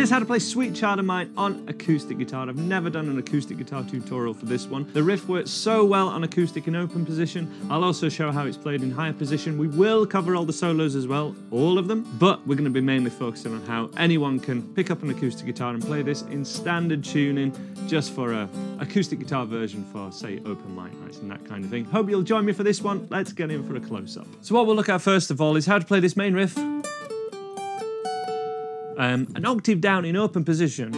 Here's how to play Sweet Child of Mine on acoustic guitar. I've never done an acoustic guitar tutorial for this one. The riff works so well on acoustic in open position. I'll also show how it's played in higher position. We will cover all the solos as well, all of them, but we're going to be mainly focusing on how anyone can pick up an acoustic guitar and play this in standard tuning just for a acoustic guitar version for, say, open mic nights and that kind of thing. Hope you'll join me for this one. Let's get in for a close-up. So what we'll look at first of all is how to play this main riff. An octave down in open position,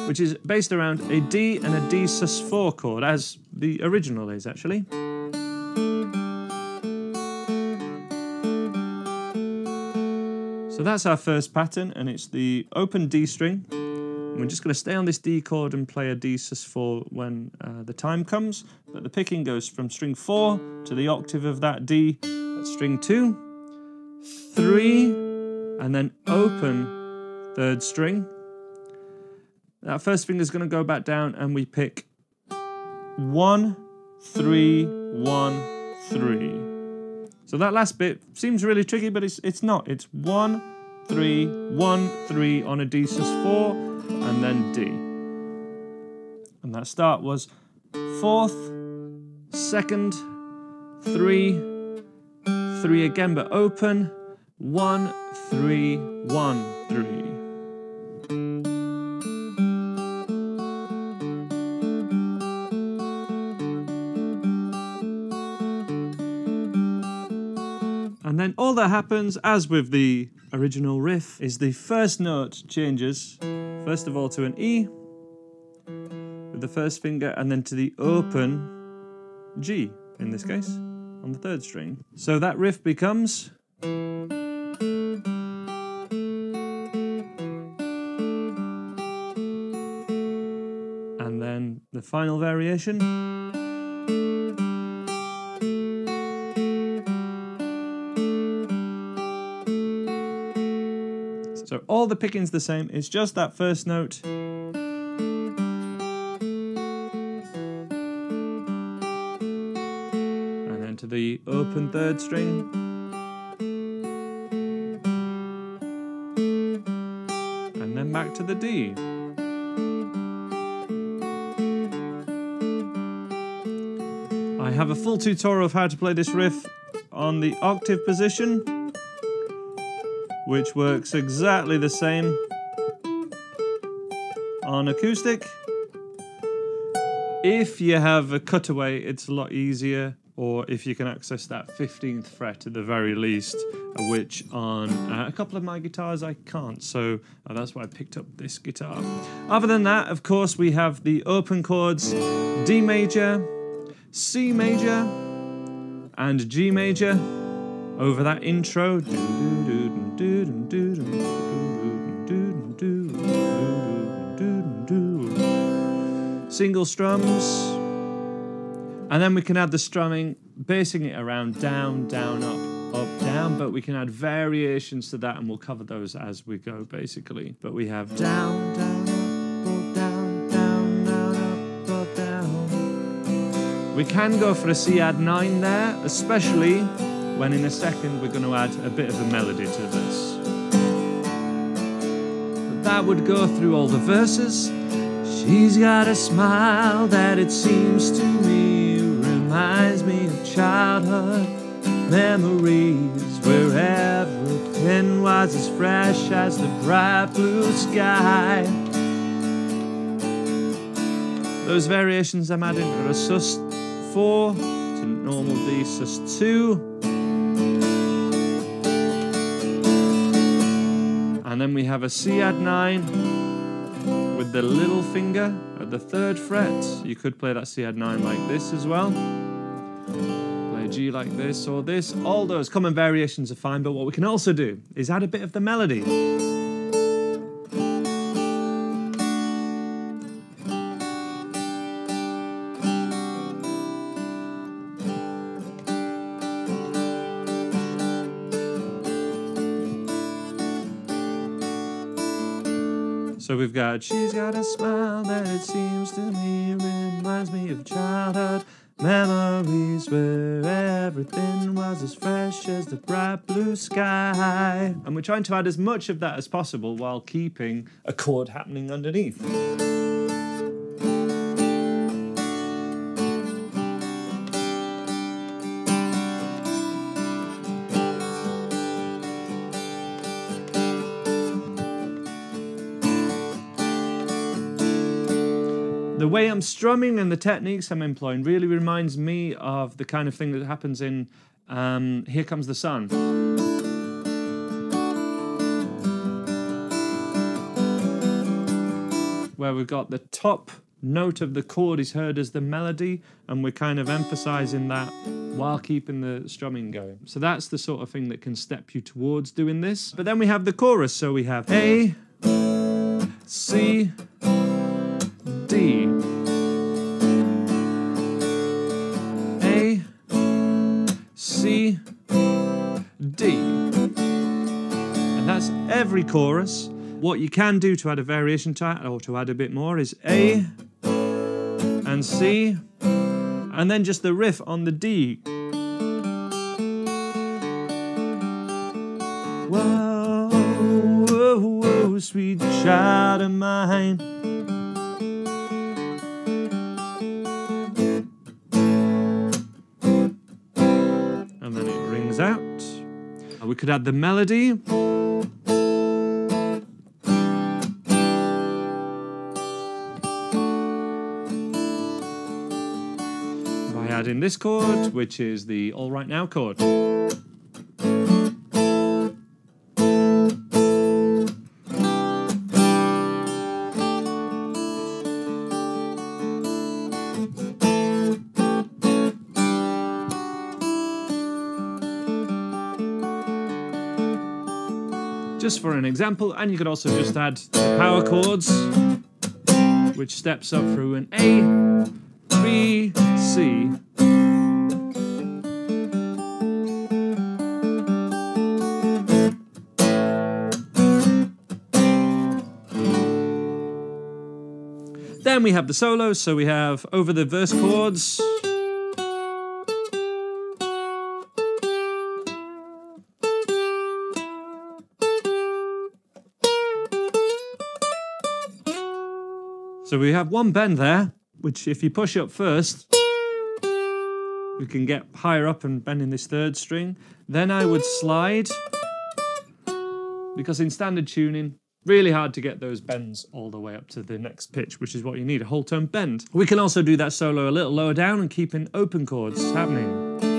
which is based around a D and a D sus4 chord, as the original is actually. So that's our first pattern, and it's the open D string. And we're just going to stay on this D chord and play a D sus4 when the time comes, but the picking goes from string 4 to the octave of that D, that's string 2, 3, and then open third string. That first finger is going to go back down and we pick 1, 3, 1, 3. So that last bit seems really tricky, but it's not. It's 1, 3, 1, 3 on a D sus4 and then D. And that start was 4th, 2nd, 3, 3 again, but open, 1, 3, 1, 3. And then all that happens, as with the original riff, is the first note changes, first of all to an E with the first finger, and then to the open G, in this case, on the third string. So that riff becomes... and then the final variation. So all the picking's the same, it's just that first note. And then to the open third string. And then back to the D. I have a full tutorial of how to play this riff on the octave position, which works exactly the same on acoustic. If you have a cutaway, it's a lot easier, or if you can access that 15th fret at the very least, which on a couple of my guitars I can't, so that's why I picked up this guitar. Other than that, of course, we have the open chords D major, C major, and G major over that intro. Single strums. And then we can add the strumming, basing it around down, down, up, down, but we can add variations to that and we'll cover those as we go, basically. But we have down, down, up, down, down, down, up, down. We can go for a C add 9 there, especially when in a second we're going to add a bit of a melody to this. But that would go through all the verses. She's got a smile that it seems to me reminds me of childhood memories, where everything was as fresh as the bright blue sky. Those variations I'm adding are a sus4 to normal D sus2. And then we have a C add 9 with the little finger at the 3rd fret. You could play that C add 9 like this as well. Play G like this or this. All those common variations are fine, but what we can also do is add a bit of the melody. So we've got, she's got a smile that it seems to me reminds me of childhood Memories where everything was as fresh as the bright blue sky. And we're trying to add as much of that as possible while keeping a chord happening underneath. The way I'm strumming and the techniques I'm employing really reminds me of the kind of thing that happens in Here Comes the Sun. Where we've got the top note of the chord is heard as the melody, and we're kind of emphasizing that while keeping the strumming going. So that's the sort of thing that can step you towards doing this. But then we have the chorus, so we have A, C, D, A, C, D, and that's every chorus. What you can do to add a variation to that, or to add a bit more, is A and C, and then just the riff on the D. Whoa, whoa, whoa, sweet child of mine. And then it rings out. We could add the melody. By adding this chord, which is the All Right Now chord. Just for an example, and you could also just add the power chords, which steps up through an A, B, C. Then we have the solos, so we have over the verse chords. So we have one bend there, which if you push up first, we can get higher up and bend in this third string. Then I would slide, because in standard tuning, really hard to get those bends all the way up to the next pitch, which is what you need, a whole tone bend. We can also do that solo a little lower down and keeping open chords happening.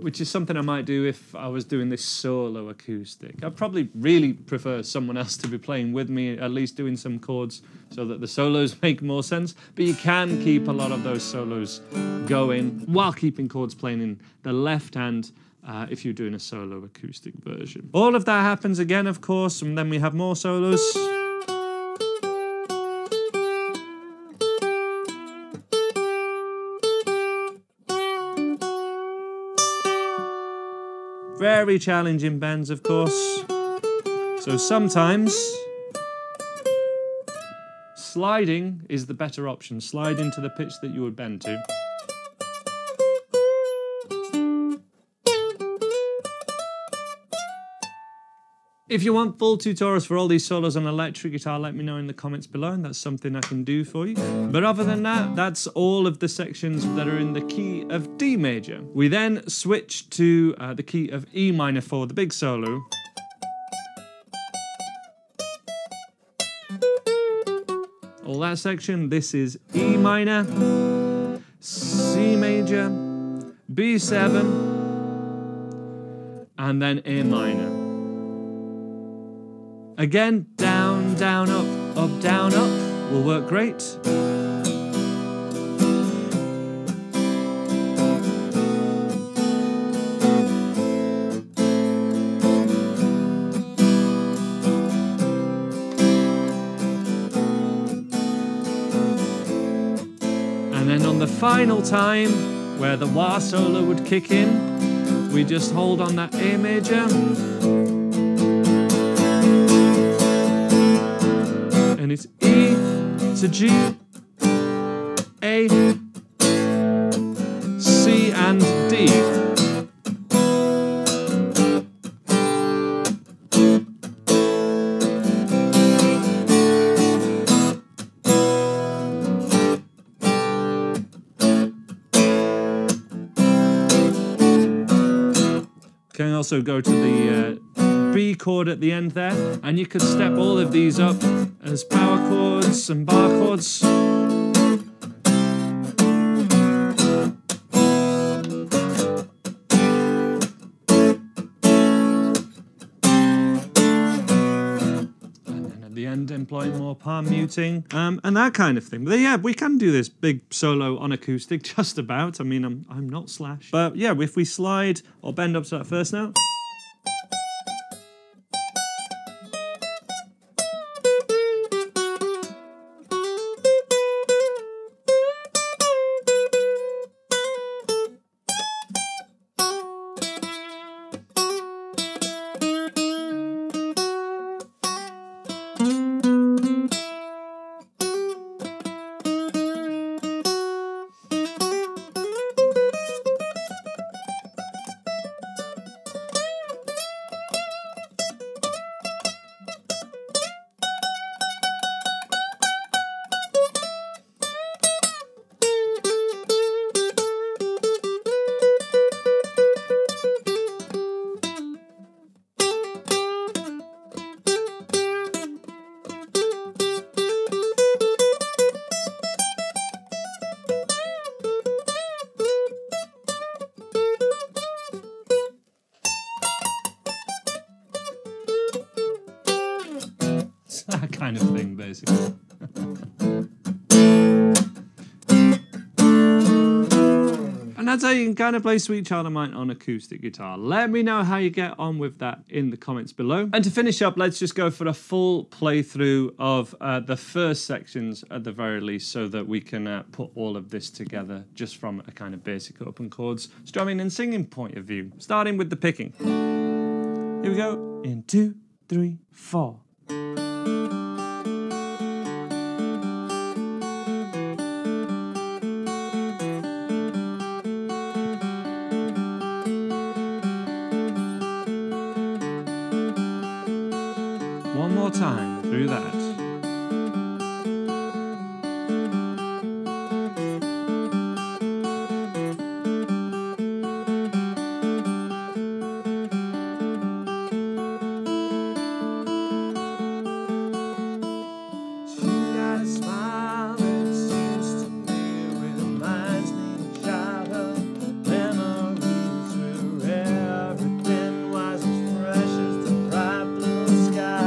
Which is something I might do if I was doing this solo acoustic. I'd probably really prefer someone else to be playing with me, at least doing some chords so that the solos make more sense. But you can keep a lot of those solos going while keeping chords playing in the left hand if you're doing a solo acoustic version. All of that happens again, of course, and then we have more solos. Very challenging bends, of course. So sometimes sliding is the better option. Slide into the pitch that you would bend to. If you want full tutorials for all these solos on electric guitar, let me know in the comments below, and that's something I can do for you. But other than that, that's all of the sections that are in the key of D major. We then switch to the key of E minor for the big solo. All that section, this is E minor, C major, B7, and then A minor. Again, down, down, up, down, up will work great. And then on the the final time where the wah solo would kick in, we just hold on that A major. And it's E to G, A, C and D. Can also go to the B chord at the end there, and you could step all of these up as power chords and bar chords. The end employing more palm muting and that kind of thing. But yeah, we can do this big solo on acoustic just about. I mean, I'm not Slash, but yeah, if we slide or bend up to that first note, that kind of thing, basically. And that's how you can kind of play Sweet Child of Mine on acoustic guitar. Let me know how you get on with that in the comments below. And to finish up, let's just go for a full playthrough of the first sections at the very least, so that we can put all of this together just from a kind of basic open chords, strumming and singing point of view, starting with the picking. Here we go, in 2, 3, 4. One more time through that. She got a smile that seems to me reminds me of childhood memories where everything was as fresh as the bright blue sky.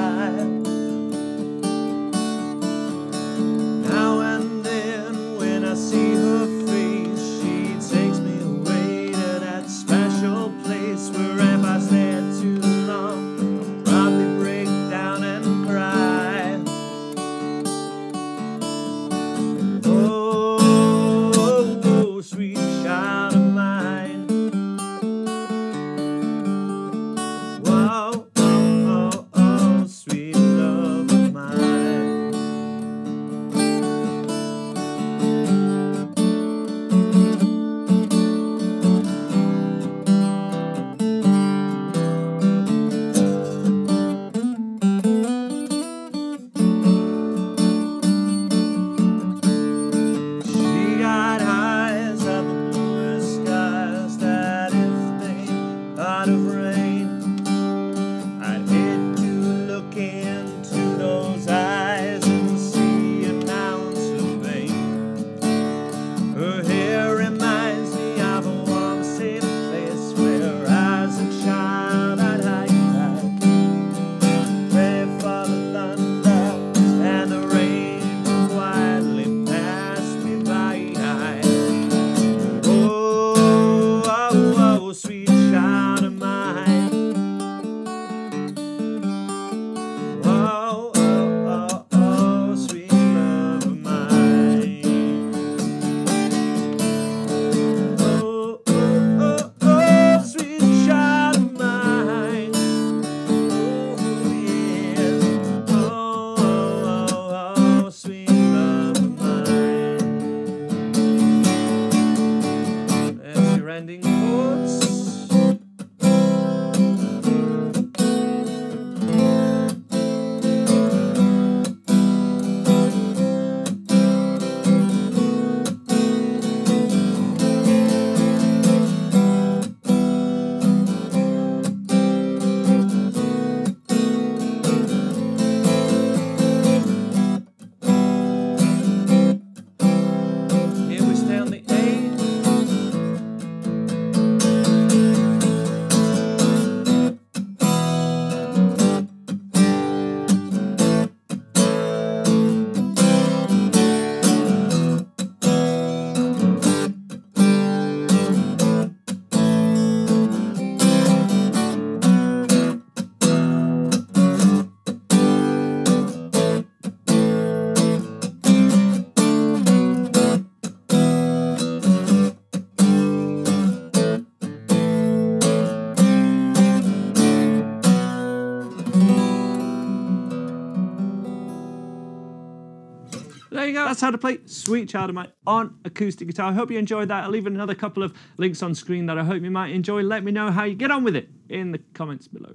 There you go. That's how to play Sweet Child of Mine on acoustic guitar. I hope you enjoyed that. I'll leave another couple of links on screen that I hope you might enjoy. Let me know how you get on with it in the comments below.